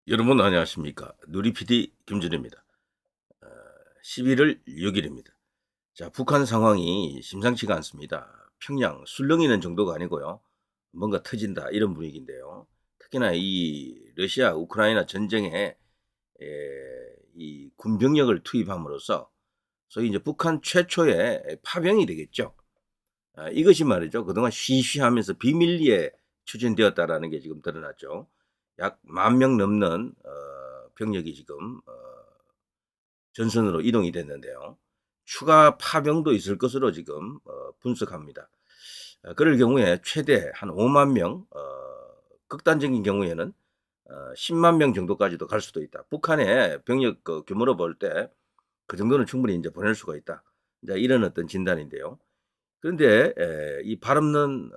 여러분 안녕하십니까. 누리 PD 김준입니다. 어, 11월 6일입니다. 자, 북한 상황이 심상치가 않습니다. 평양 술렁이는 정도가 아니고요. 뭔가 터진다 이런 분위기인데요. 특히나 이 러시아 우크라이나 전쟁에 이 군병력을 투입함으로써 소위 이제 북한 최초의 파병이 되겠죠. 이것이 말이죠. 그동안 쉬쉬하면서 비밀리에 추진되었다라는 게 지금 드러났죠. 약 10,000명 넘는 병력이 지금 전선으로 이동이 됐는데요. 추가 파병도 있을 것으로 지금 분석합니다. 그럴 경우에 최대 한 5만 명, 극단적인 경우에는 10만 명 정도까지도 갈 수도 있다. 북한의 병력 규모로 볼 때 그 정도는 충분히 이제 보낼 수가 있다. 이제 이런 어떤 진단인데요. 그런데 이 발 없는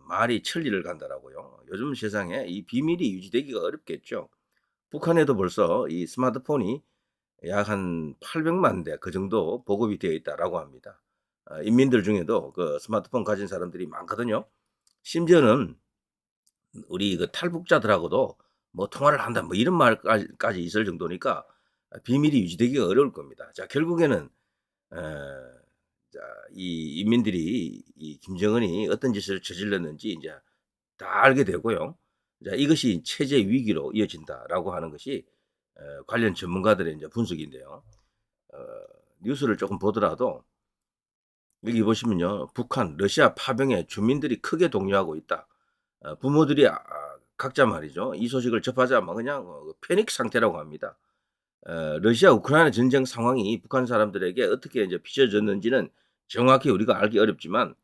말이 천리를 간다라고요. 요즘 세상에 이 비밀이 유지되기가 어렵겠죠. 북한에도 벌써 이 스마트폰이 약 한 800만 대 그 정도 보급이 되어 있다라고 합니다. 인민들 중에도 그 스마트폰 가진 사람들이 많거든요. 심지어는 우리 그 탈북자들하고도 뭐 통화를 한다 뭐 이런 말까지 있을 정도니까 비밀이 유지되기가 어려울 겁니다. 자, 결국에는 에, 자, 이 인민들이 이 김정은이 어떤 짓을 저질렀는지 이제 다 알게 되고요. 자, 이것이 체제 위기로 이어진다라고 하는 것이 관련 전문가들의 이제 분석인데요. 어, 뉴스를 조금 보더라도 여기 보시면요. 북한, 러시아 파병에 주민들이 크게 동요하고 있다. 부모들이 각자 말이죠. 이 소식을 접하자마 그냥 패닉 상태라고 합니다. 러시아 우크라이나 전쟁 상황이 북한 사람들에게 어떻게 이제 비춰졌는지는 정확히 우리가 알기 어렵지만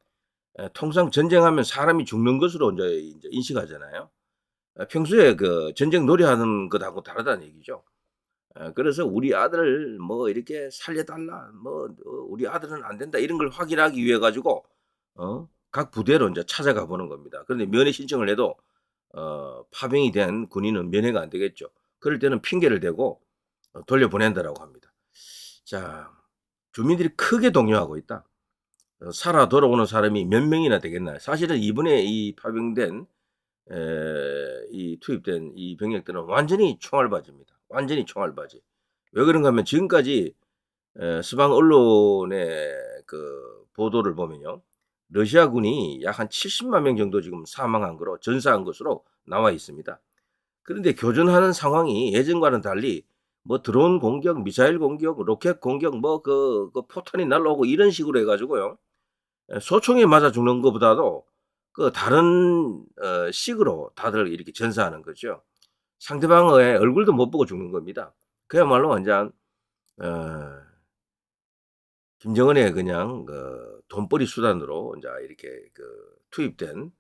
통상 전쟁하면 사람이 죽는 것으로 이제 인식하잖아요. 평소에 그 전쟁 놀이하는 것하고 다르다는 얘기죠. 그래서 "우리 아들 뭐 이렇게 살려 달라." 뭐 "우리 아들은 안 된다." 이런 걸 확인하기 위해 가지고 각 부대로 인제 찾아가 보는 겁니다. 그런데 면회 신청을 해도 파병이 된 군인은 면회가 안 되겠죠. 그럴 때는 핑계를 대고 돌려보낸다라고 합니다. 자, 주민들이 크게 동요하고 있다. 살아 돌아오는 사람이 몇 명이나 되겠나요? 사실은 이번에 이 파병된 이 투입된 이 병력들은 완전히 총알바지입니다. 완전히 총알바지. 왜 그런가 하면 지금까지 서방 언론의 그 보도를 보면요. 러시아군이 약 한 70만 명 정도 지금 사망한 거로 전사한 것으로 나와 있습니다. 그런데 교전하는 상황이 예전과는 달리 뭐 드론 공격, 미사일 공격, 로켓 공격 뭐 그 포탄이 날라오고 이런 식으로 해 가지고요. 소총에 맞아 죽는 것보다도 그 다른 식으로 다들 이렇게 전사하는 거죠. 상대방의 얼굴도 못 보고 죽는 겁니다. 그야말로 완전 어 김정은의 그냥 그 돈벌이 수단으로 인제 이렇게 그 투입된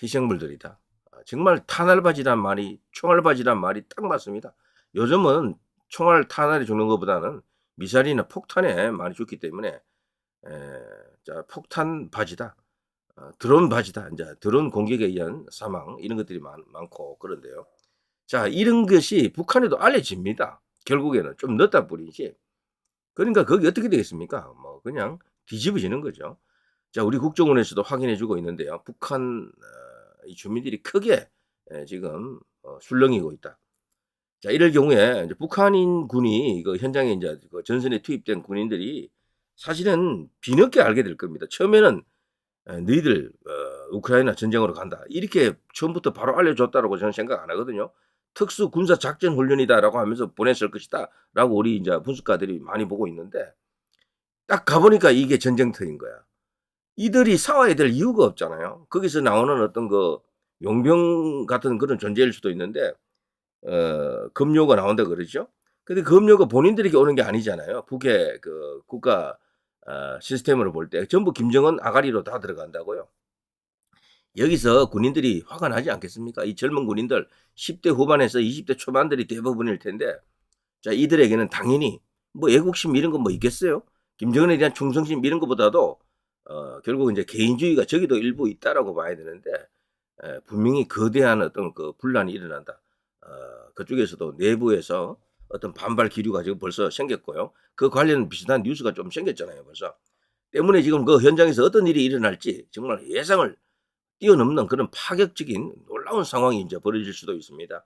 희생물들이다. 정말 탄알바지란 말이 총알바지란 말이 딱 맞습니다. 요즘은 총알 탄알에 죽는 것보다는 미사일이나 폭탄에 많이 죽기 때문에 자, 폭탄 바지다. 드론 바지다. 인제 드론 공격에 의한 사망 이런 것들이 많고 그런데요. 자, 이런 것이 북한에도 알려집니다. 결국에는 좀 넣었다 뿐이지. 그러니까 거기 어떻게 되겠습니까? 뭐 그냥 뒤집어지는 거죠. 자, 우리 국정원에서도 확인해 주고 있는데요. 북한 이 주민들이 크게 지금 술렁이고 있다. 자, 이럴 경우에 이제 북한인 군이 그 현장에 인제 그 전선에 투입된 군인들이 사실은 뒤늦게 알게 될 겁니다. 처음에는 "너희들 우크라이나 전쟁으로 간다." 이렇게 처음부터 바로 알려줬다라고 저는 생각 안 하거든요. "특수 군사 작전 훈련이다."라고 하면서 보냈을 것이다라고 우리 인제 분석가들이 많이 보고 있는데 딱 가 보니까 이게 전쟁터인 거야. 이들이 싸워야 될 이유가 없잖아요. 거기서 나오는 어떤 그 용병 같은 그런 존재일 수도 있는데 급료가 나온다 그러죠. 근데 급료가 본인들에게 오는 게 아니잖아요. 북의 그 국가 시스템으로 볼 때 전부 김정은 아가리로 다 들어간다고요. 여기서 군인들이 화가 나지 않겠습니까? 이 젊은 군인들 10대 후반에서 20대 초반들이 대부분일 텐데 자, 이들에게는 당연히 뭐 애국심 이런 거 뭐 있겠어요? 김정은에 대한 충성심 이런 것보다도 결국 인제 개인주의가 저기도 일부 있다라고 봐야 되는데 분명히 거대한 어떤 그 분란이 일어난다. 그쪽에서도 내부에서 어떤 반발 기류가 지금 벌써 생겼고요. 그 관련 비슷한 뉴스가 좀 생겼잖아요 벌써. 때문에 지금 그 현장에서 어떤 일이 일어날지 정말 예상을 뛰어넘는 그런 파격적인 놀라운 상황이 인제 벌어질 수도 있습니다.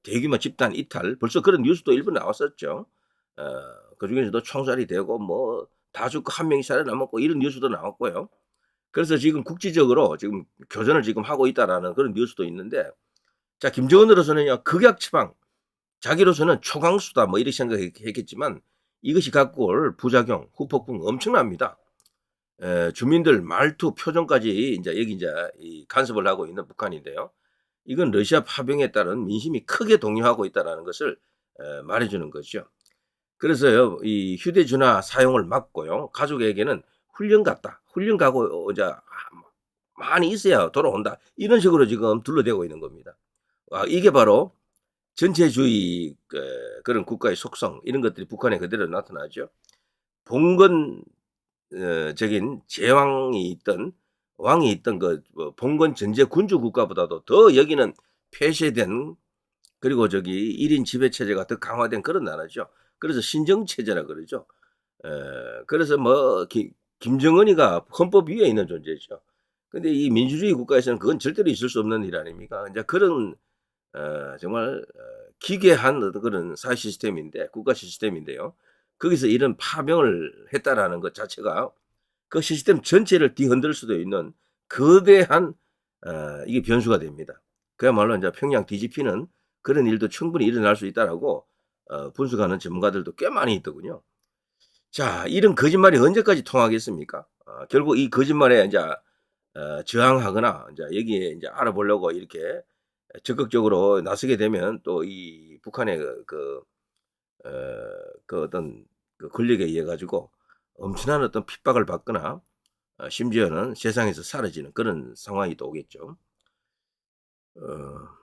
대규모 집단 이탈 벌써 그런 뉴스도 일부 나왔었죠. 그중에서도 총살이 되고 뭐 다 죽고 한 명이 살아남았고 이런 뉴스도 나왔고요. 그래서 지금 국지적으로 지금 교전을 지금 하고 있다라는 그런 뉴스도 있는데 자 김정은으로서는요 극약 처방 자기로서는 초강수다 뭐 이렇게 생각했겠지만 이것이 갖고 올 부작용, 후폭풍 엄청납니다. 주민들 말투, 표정까지 인제 여기 인제 이 간섭을 하고 있는 북한인데요. 이건 러시아 파병에 따른 민심이 크게 동요하고 있다라는 것을 말해 주는 거죠. 그래서요 이 휴대전화 사용을 막고요. 가족에게는 "훈련 갔다. 훈련 가고 이제 많이 있어야 돌아온다." 이런 식으로 지금 둘러대고 있는 겁니다. 이게 바로 전체주의 그런 국가의 속성 이런 것들이 북한에 그대로 나타나죠. 봉건 적인 제왕이 있던 왕이 있던 그 봉건 전제 군주 국가보다도 더 여기는 폐쇄된 그리고 저기 1인 지배 체제가 더 강화된 그런 나라죠. 그래서 신정 체제라 그러죠. 그래서 뭐 김정은이가 헌법 위에 있는 존재죠. 근데 이 민주주의 국가에서는 그건 절대로 있을 수 없는 일 아닙니까? 인제 그런 정말 기괴한 어떤 그런 사회 시스템인데 국가 시스템인데요. 거기서 이런 파병을 했다라는 것 자체가 그 시스템 전체를 뒤흔들 수도 있는 거대한 이게 변수가 됩니다. 그야말로 인제 평양 뒤집히는 그런 일도 충분히 일어날 수 있다라고 분석하는 전문가들도 꽤 많이 있더군요. 자 이런 거짓말이 언제까지 통하겠습니까? 결국 이 거짓말에 인제 저항하거나 인제 여기에 인제 알아보려고 이렇게 적극적으로 나서게 되면 또 이 북한의 어 그 어떤 그 권력에 의해 가지고 엄청난 어떤 핍박을 받거나 심지어는 세상에서 사라지는 그런 상황이 또 오겠죠. 어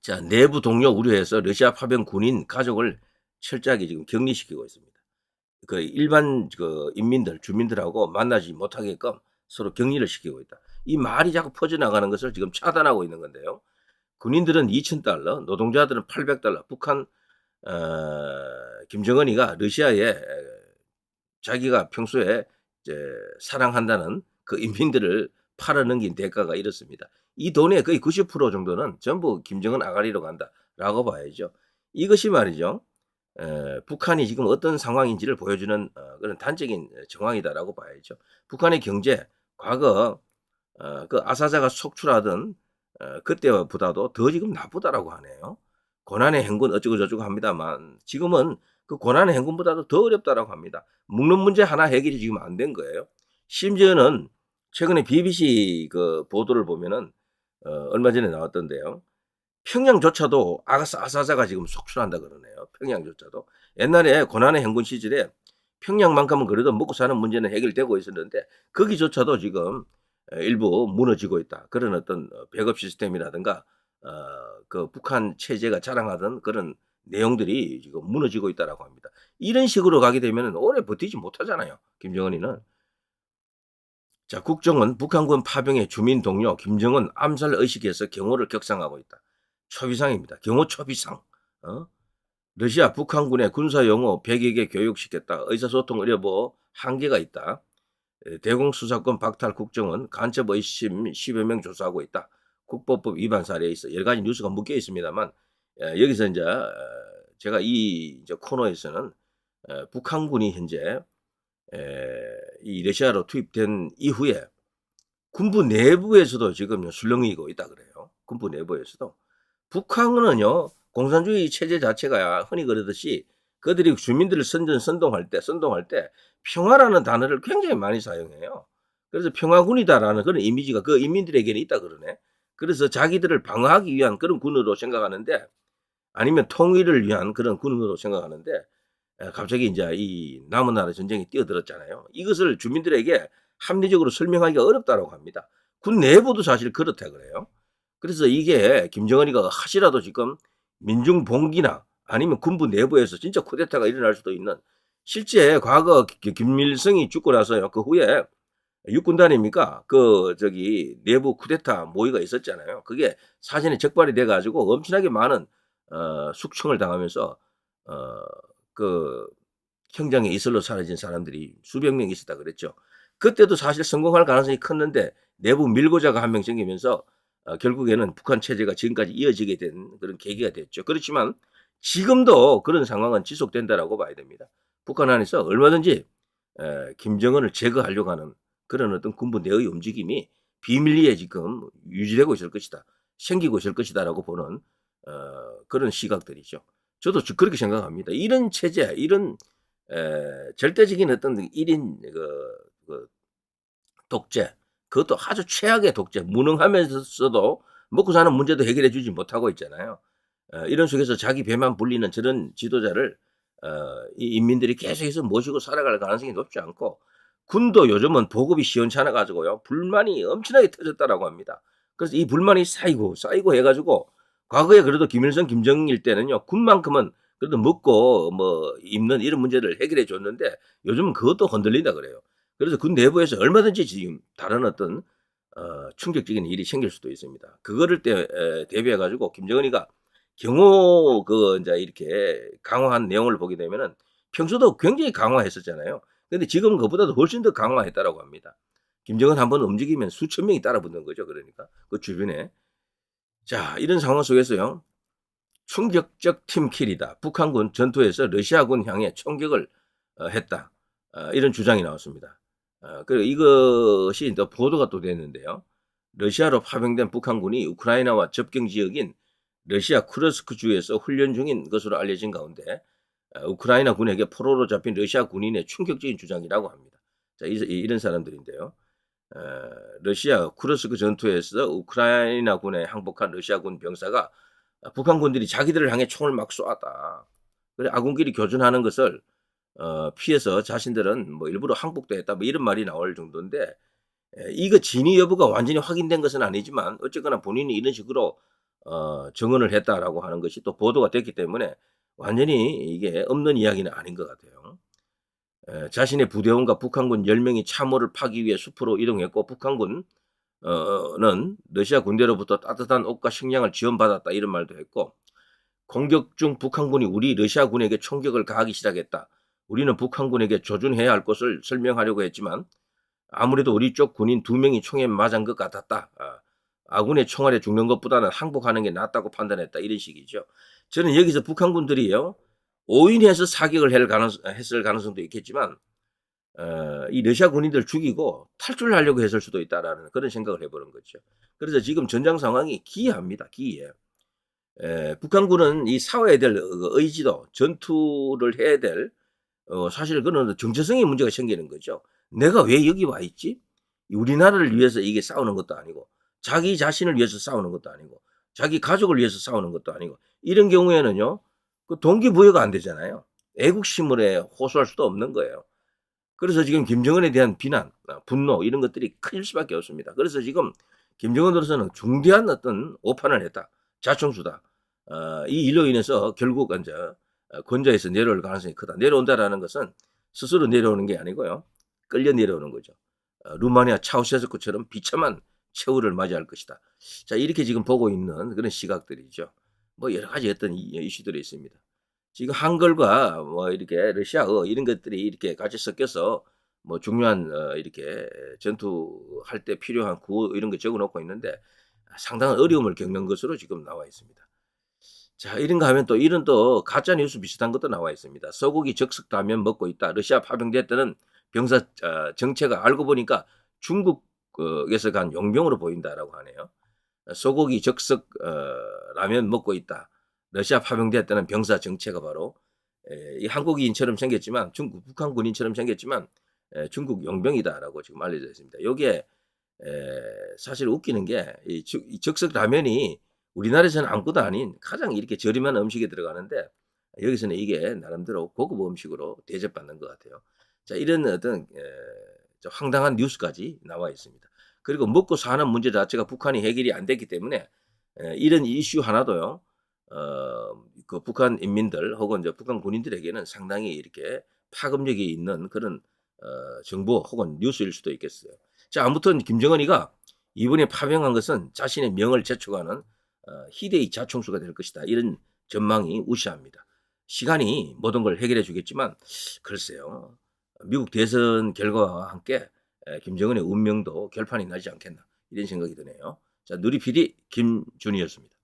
자 내부 동료 우려해서 러시아 파병 군인 가족을 철저하게 지금 격리시키고 있습니다. 그 일반 그 인민들 주민들하고 만나지 못하게끔 서로 격리를 시키고 있다. 이 말이 자꾸 퍼져나가는 것을 지금 차단하고 있는 건데요. 군인들은 2,000달러, 노동자들은 800달러. 북한 김정은이가 러시아에 자기가 평소에 이제 사랑한다는 그 인민들을 팔아넘긴 대가가 이렇습니다. 이 돈의 거의 90% 정도는 전부 김정은 아가리로 간다라고 봐야죠. 이것이 말이죠. 북한이 지금 어떤 상황인지를 보여주는 그런 단적인 정황이다라고 봐야죠. 북한의 경제 과거 그 아사자가 속출하던 그때보다도 더 지금 나쁘다라고 하네요. 고난의 행군 어쩌고 저쩌고 합니다만 지금은 그 고난의 행군보다도 더 어렵다라고 합니다. 묵는 문제 하나 해결이 지금 안 된 거예요. 심지어는 최근에 BBC 그 보도를 보면은 얼마 전에 나왔던데요. 평양조차도 아사자가 지금 속출한다 그러네요. 평양조차도. 옛날에 고난의 행군 시절에 평양만큼은 그래도 먹고 사는 문제는 해결되고 있었는데 거기조차도 지금 일부 무너지고 있다. 그런 어떤 백업 시스템이라든가 그 북한 체제가 자랑하던 그런 내용들이 지금 무너지고 있다라고 합니다. 이런 식으로 가게 되면은 오래 버티지 못하잖아요, 김정은이는. 자 국정원 북한군 파병의 주민 동료 김정은 암살 의식에서 경호를 격상하고 있다. 초비상입니다. 경호 초비상. 어? 러시아 북한군의 군사 용어 100여 개 교육시켰다. 의사소통 어려워 한계가 있다. 대공수사권 박탈 국정원 간첩 의심 10여 명 조사하고 있다. 국보법 위반 사례에 있어 여러 가지 뉴스가 묶여 있습니다만 여기서 이제 제가 이 이제 코너에서는 북한군이 현재 이 러시아로 투입된 이후에 군부 내부에서도 지금 술렁이고 있다 그래요. 군부 내부에서도. 북한은요 공산주의 체제 자체가 흔히 그러듯이 그들이 주민들을 선동할 때 평화라는 단어를 굉장히 많이 사용해요. 그래서 평화군이다라는 그런 이미지가 그 인민들에게는 있다 그러네. 그래서 자기들을 방어하기 위한 그런 군으로 생각하는데 아니면 통일을 위한 그런 군으로 생각하는데 갑자기 인제 이 남은 나라 전쟁이 뛰어들었잖아요. 이것을 주민들에게 합리적으로 설명하기가 어렵다라고 합니다. 군 내부도 사실 그렇다 그래요. 그래서 이게 김정은이가 혹시라도 지금 민중 봉기나 아니면 군부 내부에서 진짜 쿠데타가 일어날 수도 있는 실제 과거 김일성이 죽고 나서요. 그 후에 육군단입니까? 그 저기 내부 쿠데타 모의가 있었잖아요. 그게 사전에 적발이 돼 가지고 엄청나게 많은 숙청을 당하면서 어 그 형장에 이슬로 사라진 사람들이 수백 명 있었다 그랬죠. 그때도 사실 성공할 가능성이 컸는데 내부 밀고자가 한 명 생기면서 결국에는 북한 체제가 지금까지 이어지게 된 그런 계기가 됐죠. 그렇지만 지금도 그런 상황은 지속된다라고 봐야 됩니다. 북한 안에서 얼마든지 김정은을 제거하려고 하는 그런 어떤 군부 내의 움직임이 비밀리에 지금 유지되고 있을 것이다. 생기고 있을 것이다라고 보는 그런 시각들이죠. 저도 그렇게 생각합니다. 이런 체제, 이런 절대적인 어떤 1인 독재, 그것도 아주 최악의 독재, 무능하면서도 먹고 사는 문제도 해결해 주지 못하고 있잖아요. 이런 속에서 자기 배만 불리는 저런 지도자를 이 인민들이 계속해서 모시고 살아갈 가능성이 높지 않고, 군도 요즘은 보급이 시원찮아 가지고요. 불만이 엄청나게 터졌다라고 합니다. 그래서 이 불만이 쌓이고 해 가지고 과거에 그래도 김일성, 김정일 때는요. 군만큼은 그래도 먹고 뭐 입는 이런 문제를 해결해 줬는데 요즘은 그것도 흔들린다 그래요. 그래서 군 내부에서 얼마든지 지금 다른 어떤 충격적인 일이 생길 수도 있습니다. 그거를 대비해 가지고 김정은이가 경호 인제 이렇게 강화한 내용을 보게 되면은 평소도 굉장히 강화했었잖아요. 근데 지금은 그보다도 훨씬 더 강화했다라고 합니다. 김정은 한번 움직이면 수천 명이 따라 붙는 거죠, 그러니까 그 주변에. 자, 이런 상황 속에서요. "충격적 팀킬이다. 북한군 전투에서 러시아군 향해 총격을 했다." 이런 주장이 나왔습니다. 그리고 이것이 또 보도가 또 됐는데요. 러시아로 파병된 북한군이 우크라이나와 접경 지역인 러시아 쿠르스크 주에서 훈련 중인 것으로 알려진 가운데 우크라이나 군에게 포로로 잡힌 러시아 군인의 충격적인 주장이라고 합니다. 자, 이런 사람들인데요. 어 러시아 쿠르스크 전투에서 우크라이나 군에 항복한 러시아군 병사가 북한군들이 자기들을 향해 총을 막 쏘았다. 그래 아군끼리 교전하는 것을 피해서 자신들은 뭐 일부러 항복도 했다, 뭐 이런 말이 나올 정도인데, 이거 진위 여부가 완전히 확인된 것은 아니지만 어쨌거나 본인이 이런 식으로 증언을 했다라고 하는 것이 또 보도가 됐기 때문에 완전히 이게 없는 이야기는 아닌 것 같아요. 자신의 부대원과 북한군 10 명이 참호를 파기 위해 숲으로 이동했고, 북한군 는 러시아 군대로부터 따뜻한 옷과 식량을 지원받았다, 이런 말도 했고, 공격 중 북한군이 우리 러시아군에게 총격을 가하기 시작했다. 우리는 북한군에게 조준해야 할 것을 설명하려고 했지만 아무래도 우리 쪽 군인 2명이 총에 맞은 것 같았다. 아군의 총알에 죽는 것보다는 항복하는 게 낫다고 판단했다. 이런 식이죠. 저는 여기서 북한군들이요, 오인해서 사격을 했을 가능성도 있겠지만 이 러시아 군인들 죽이고 탈출하려고 했을 수도 있다라는 그런 생각을 해보는 거죠. 그래서 지금 전장 상황이 기이합니다. 기이해. 북한군은 이 싸워야 될 의지도, 전투를 해야 될 사실 그런 정체성의 문제가 생기는 거죠. '내가 왜 여기 와 있지?' 우리나라를 위해서 이게 싸우는 것도 아니고, 자기 자신을 위해서 싸우는 것도 아니고, 자기 가족을 위해서 싸우는 것도 아니고, 이런 경우에는요. 그 동기부여가 안 되잖아요. 애국심을 호소할 수도 없는 거예요. 그래서 지금 김정은에 대한 비난, 분노, 이런 것들이 커질 수밖에 없습니다. 그래서 지금 김정은으로서는 중대한 어떤 오판을 했다. 자충수다. 이 일로 인해서 결국 인제 권좌에서 내려올 가능성이 크다. 내려온다라는 것은 스스로 내려오는 게 아니고요. 끌려 내려오는 거죠. 루마니아 차우셰스쿠처럼 비참한 최후를 맞이할 것이다. 자, 이렇게 지금 보고 있는 그런 시각들이죠. 뭐 여러 가지 어떤 이슈들이 있습니다. 지금 한글과 뭐 이렇게 러시아어 이런 것들이 이렇게 같이 섞여서 뭐 중요한 이렇게 전투할 때 필요한 구호 이런 거 적어 놓고 있는데 상당한 어려움을 겪는 것으로 지금 나와 있습니다. 자, 이런가 하면 또 이런 또 가짜 뉴스 비슷한 것도 나와 있습니다. "소고기 적석 라면 먹고 있다. 러시아 파병됐다는 병사 정체가 알고 보니까 중국 에서 간 용병으로 보인다."라고 하네요. "소고기 적석 라면 먹고 있다. 러시아 파병됐다는 병사 정체가 바로 이 한국인처럼 생겼지만 중국 북한 군인처럼 생겼지만 중국 용병이다."라고 지금 알려져 있습니다. 요게 사실 웃기는 게 이 적석 라면이 우리나라에서는 아무것도 아닌 가장 이렇게 저렴한 음식에 들어가는데 여기서는 이게 나름대로 고급 음식으로 대접받는 것 같아요. 자, 이런 어떤 좀 황당한 뉴스까지 나와 있습니다. 그리고 먹고 사는 문제 자체가 북한이 해결이 안 됐기 때문에 이런 이슈 하나도요. 그 북한 인민들 혹은 이제 북한 군인들에게는 상당히 이렇게 파급력이 있는 그런 정보 혹은 뉴스일 수도 있겠어요. 자, 아무튼 김정은이가 이번에 파병한 것은 자신의 명을 재촉하는 희대의 자충수가 될 것이다. 이런 전망이 우시합니다. 시간이 모든 걸 해결해 주겠지만 글쎄요. 미국 대선 결과와 함께 김정은의 운명도 결판이 나지 않겠나, 이런 생각이 드네요. 자. 자, 누리 PD 김준이었습니다.